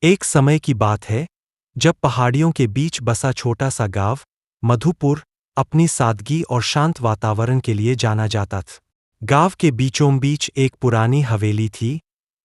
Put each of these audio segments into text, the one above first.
एक समय की बात है जब पहाड़ियों के बीच बसा छोटा सा गांव मधुपुर अपनी सादगी और शांत वातावरण के लिए जाना जाता था। गांव के बीचों बीच एक पुरानी हवेली थी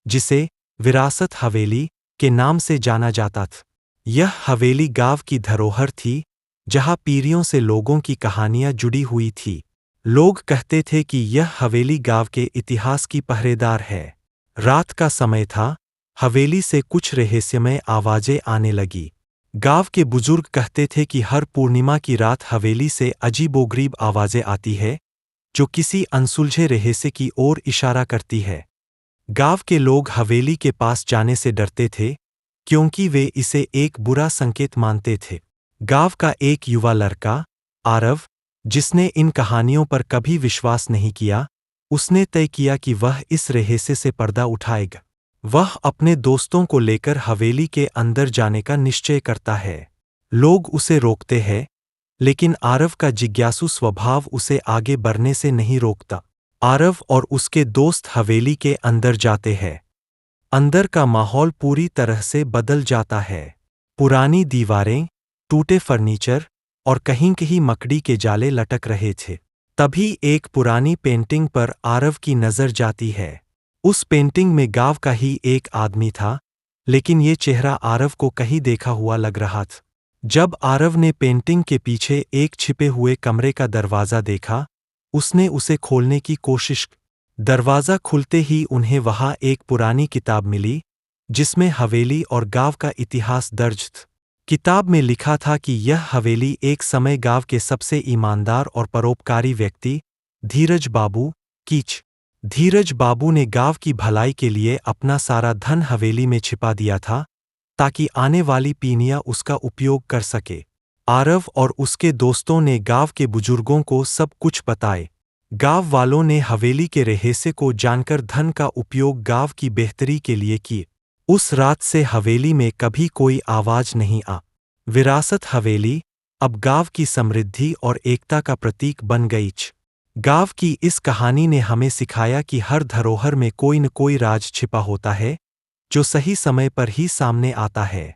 जिसे विरासत हवेली के नाम से जाना जाता था। यह हवेली गांव की धरोहर थी जहां पीढ़ियों से लोगों की कहानियां जुड़ी हुई थी। लोग कहते थे कि यह हवेली गांव के इतिहास की पहरेदार है। रात का समय था। हवेली से कुछ रहस्यमय आवाजें आने लगी। गांव के बुजुर्ग कहते थे कि हर पूर्णिमा की रात हवेली से अजीबोगरीब आवाजें आती है जो किसी अनसुलझे रहस्य की ओर इशारा करती है। गांव के लोग हवेली के पास जाने से डरते थे क्योंकि वे इसे एक बुरा संकेत मानते थे। गांव का एक युवा लड़का आरव, जिसने इन कहानियों पर कभी विश्वास नहीं किया, उसने तय किया कि वह इस रहस्य से पर्दा उठाएगा। वह अपने दोस्तों को लेकर हवेली के अंदर जाने का निश्चय करता है। लोग उसे रोकते हैं, लेकिन आरव का जिज्ञासु स्वभाव उसे आगे बढ़ने से नहीं रोकता। आरव और उसके दोस्त हवेली के अंदर जाते हैं। अंदर का माहौल पूरी तरह से बदल जाता है। पुरानी दीवारें, टूटे फर्नीचर और कहीं कहीं मकड़ी के जाले लटक रहे थे। तभी एक पुरानी पेंटिंग पर आरव की नजर जाती है। उस पेंटिंग में गांव का ही एक आदमी था, लेकिन ये चेहरा आरव को कहीं देखा हुआ लग रहा था। जब आरव ने पेंटिंग के पीछे एक छिपे हुए कमरे का दरवाजा देखा, उसने उसे खोलने की कोशिश की। दरवाजा खुलते ही उन्हें वहां एक पुरानी किताब मिली जिसमें हवेली और गांव का इतिहास दर्ज था। किताब में लिखा था कि यह हवेली एक समय गांव के सबसे ईमानदार और परोपकारी व्यक्ति धीरज बाबू कीच धीरज बाबू ने गांव की भलाई के लिए अपना सारा धन हवेली में छिपा दिया था ताकि आने वाली पीढ़ियां उसका उपयोग कर सके। आरव और उसके दोस्तों ने गांव के बुजुर्गों को सब कुछ बताए। गांव वालों ने हवेली के रहस्य को जानकर धन का उपयोग गांव की बेहतरी के लिए किए। उस रात से हवेली में कभी कोई आवाज नहीं आ। विरासत हवेली अब गांव की समृद्धि और एकता का प्रतीक बन गई। गांव की इस कहानी ने हमें सिखाया कि हर धरोहर में कोई न कोई राज छिपा होता है जो सही समय पर ही सामने आता है।